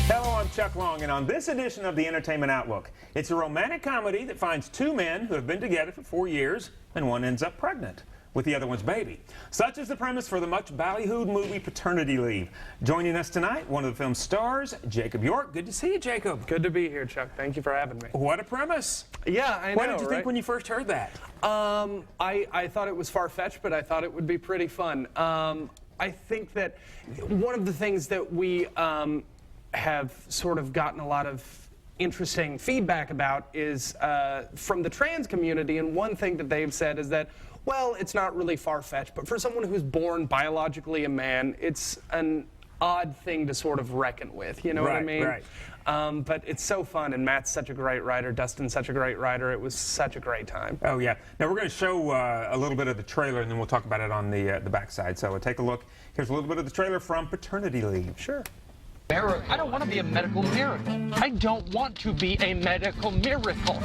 Hello, I'm Chuck Long, and on this edition of the Entertainment Outlook, it's a romantic comedy that finds two men who have been together for 4 years, and one ends up pregnant with the other one's baby. Such is the premise for the much ballyhooed movie Paternity Leave. Joining us tonight, one of the film's stars, Jacob York. Good to see you, Jacob. Good to be here, Chuck. Thank you for having me. What a premise. Yeah, I know, What did you think when you first heard that? I thought it was far-fetched, but I thought it would be pretty fun. I think that one of the things that we have sort of gotten a lot of interesting feedback about is from the trans community, and one thing that they've said is that, well, it's not really far-fetched, but for someone who's born biologically a man, it's an odd thing to sort of reckon with, you know what I mean? Right. But it's so fun, and Matt's such a great writer, Dustin's such a great writer. It was such a great time. Oh, yeah. Now, we're going to show a little bit of the trailer, and then we'll talk about it on the backside. So take a look. Here's a little bit of the trailer from Paternity Leave. Sure. I don't want to be a medical miracle. I don't want to be a medical miracle.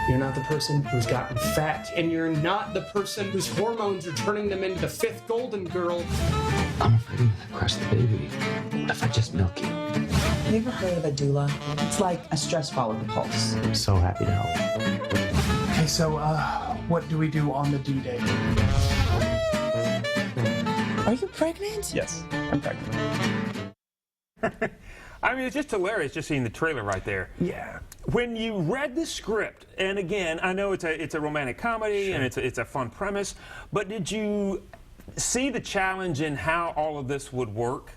You're not the person who's gotten fat, and you're not the person whose hormones are turning them into the fifth golden girl. I'm afraid I'm gonna crush the baby. What if I just milk you? Have you ever heard of a doula? It's like a stress ball with a pulse. I'm so happy to help. Okay, so, what do we do on the due date? Are you pregnant? Yes, I'm pregnant. I mean, it's just hilarious just seeing the trailer right there. Yeah. When you read the script, and again, I know it's a romantic comedy, Sure. and it's a fun premise, but did you see the challenge in how all of this would work?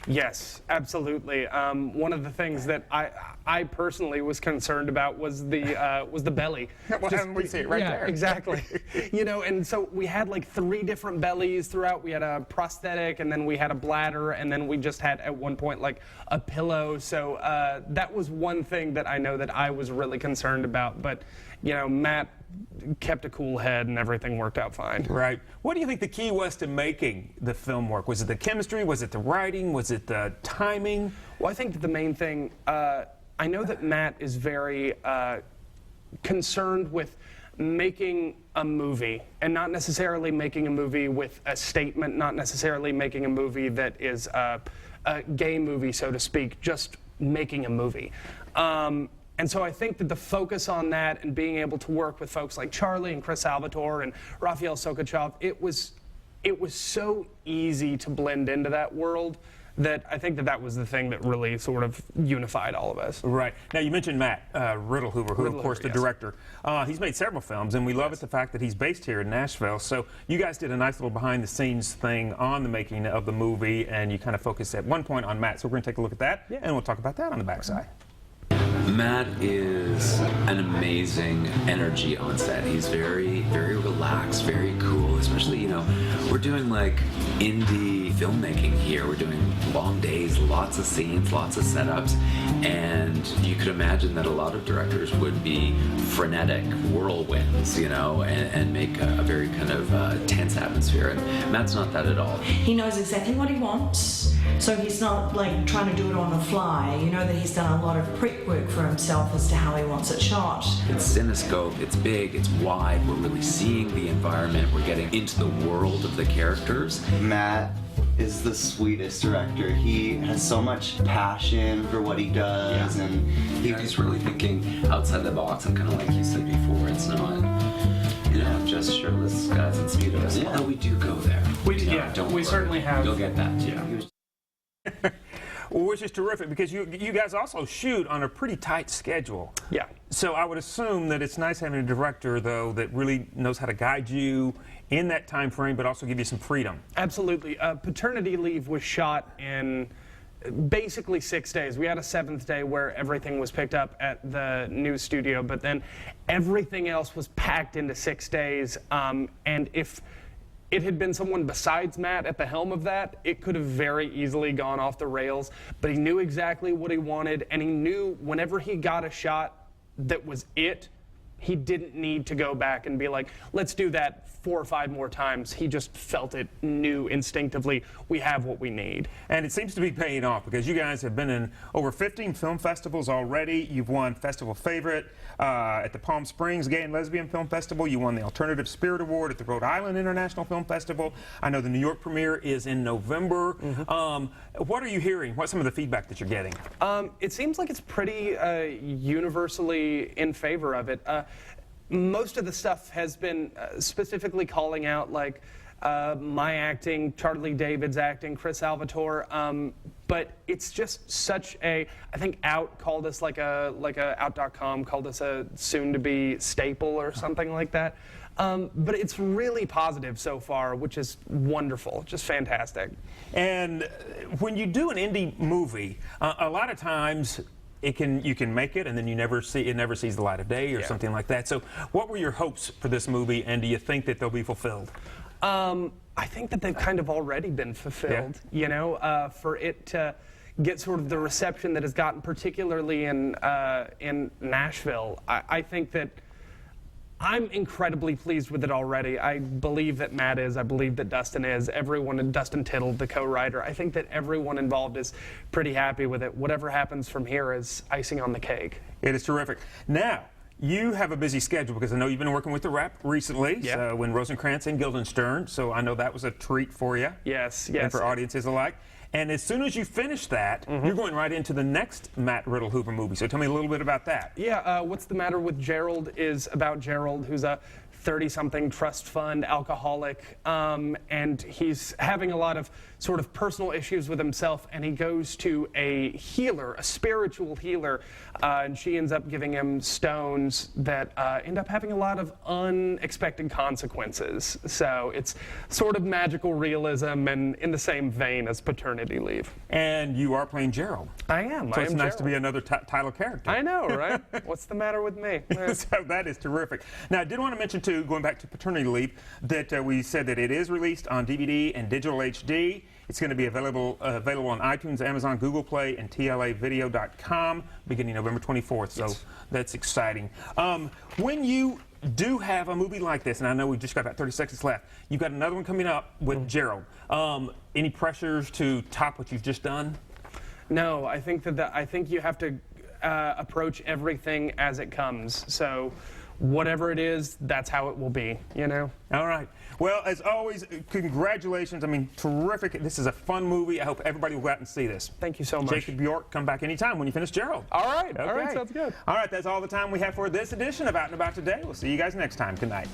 Yes, absolutely. One of the things that I personally was concerned about was the belly. Well, we see it right there. Exactly. You know, and so we had like 3 different bellies throughout. We had a prosthetic, and then we had a bladder, and then we just had at one point like a pillow. So that was one thing that I know that I was really concerned about. But you know, Matt kept a cool head, and everything worked out fine. Right. What do you think the key was to making the film work? Was it the chemistry? Was it the writing? Was it the timing? Well, I think that the main thing, I know that Matt is very concerned with making a movie, and not necessarily making a movie with a statement, not necessarily making a movie that is a gay movie, so to speak, just making a movie. And so I think that the focus on that and being able to work with folks like Charlie and Chris Salvatore and Raphael Sokochov, it was so easy to blend into that world that I think that that was the thing that really sort of unified all of us. Right. Now, you mentioned Matt Riddlehoover, who, of course, the yes. director. He's made several films, and we love it, the fact that he's based here in Nashville. So you guys did a nice little behind-the-scenes thing on the making of the movie, and you kind of focused at one point on Matt. So we're going to take a look at that, and we'll talk about that on the backside. Matt is an amazing energy on set. He's very, very relaxed, very cool, especially, you know, we're doing like indie filmmaking here. We're doing long days, lots of scenes, lots of setups, and you could imagine that a lot of directors would be frenetic whirlwinds, you know, and make a very kind of tense atmosphere, and Matt's not that at all. He knows exactly what he wants, so he's not like trying to do it on the fly. You know that he's done a lot of prep work for himself as to how he wants it shot. It's cinescope, it's big, it's wide, we're really seeing the environment, we're getting into the world of the characters. Matt is the sweetest director. He has so much passion for what he does, and he's really thinking outside the box, and kind of like you said before, it's not, you know, just shirtless guys and speedos. Yeah. Although we do go there. We worry. certainly have. You'll get that. Yeah. Which is terrific, because you guys also shoot on a pretty tight schedule. Yeah. So I would assume that it's nice having a director, though, that really knows how to guide you in that time frame, but also give you some freedom. Absolutely. Paternity Leave was shot in basically 6 days. We had a 7th day where everything was picked up at the new studio, but then everything else was packed into 6 days. And if it had been someone besides Matt at the helm of that, it could have very easily gone off the rails. But he knew exactly what he wanted, and he knew whenever he got a shot that was it, He didn't need to go back and be like, let's do that 4 or 5 more times. He just felt it, knew instinctively, we have what we need. And it seems to be paying off because you guys have been in over 15 film festivals already. You've won Festival Favorite at the Palm Springs Gay and Lesbian Film Festival. You won the Alternative Spirit Award at the Rhode Island International Film Festival. I know the New York premiere is in November. What are you hearing? What's some of the feedback that you're getting? It seems like it's pretty universally in favor of it. Most of the stuff has been specifically calling out like my acting, Charlie David's acting, Chris Salvatore, but it's just such a, I think Out called us like a Out.com called us a soon-to-be staple or something like that. But it's really positive so far, which is wonderful, just fantastic. And when you do an indie movie, a lot of times you can make it and then it never sees the light of day or something like that. So what were your hopes for this movie, and do you think that they'll be fulfilled? I think that they've kind of already been fulfilled, you know, for it to get sort of the reception that has gotten, particularly in Nashville. I think that I'm incredibly pleased with it already. I believe that Matt is. I believe that Dustin is. Everyone, and Dustin Tittle, the co-writer. I think that everyone involved is pretty happy with it. Whatever happens from here is icing on the cake. It is terrific. Now, you have a busy schedule because I know you've been working with the Rep recently. Yep. So when Rosencrantz and Guildenstern. So I know that was a treat for you. Yes, And for audiences alike. And as soon as you finish that, you're going right into the next Matt Riddle Hoover movie. So tell me a little bit about that. Yeah, What's the Matter with Gerald is about Gerald, who's a 30-something trust fund alcoholic, and he's having a lot of sort of personal issues with himself, and he goes to a healer, a spiritual healer, and she ends up giving him stones that end up having a lot of unexpected consequences. So it's sort of magical realism and in the same vein as Paternity Leave. And you are playing Gerald. I am. So I it's am nice Gerald. to be another title character. I know, right? What's the matter with me? So that is terrific. Now, I did want to mention, too, going back to Paternity Leave, that we said that it is released on DVD and digital HD. It's going to be available on iTunes, Amazon, Google Play, and TLAvideo.com beginning November 24th. So that's exciting. When you do have a movie like this, and I know we've just got about 30 seconds left, you've got another one coming up with Gerald. Any pressures to top what you've just done? No, I think I think you have to approach everything as it comes. So whatever it is, that's how it will be, you know? All right. Well, as always, congratulations. I mean, terrific. This is a fun movie. I hope everybody will go out and see this. Thank you so much. Jacob York, come back anytime when you finish Gerald. All right. Okay. All right. Sounds good. All right. That's all the time we have for this edition of Out and About Today. We'll see you guys next time. Good night.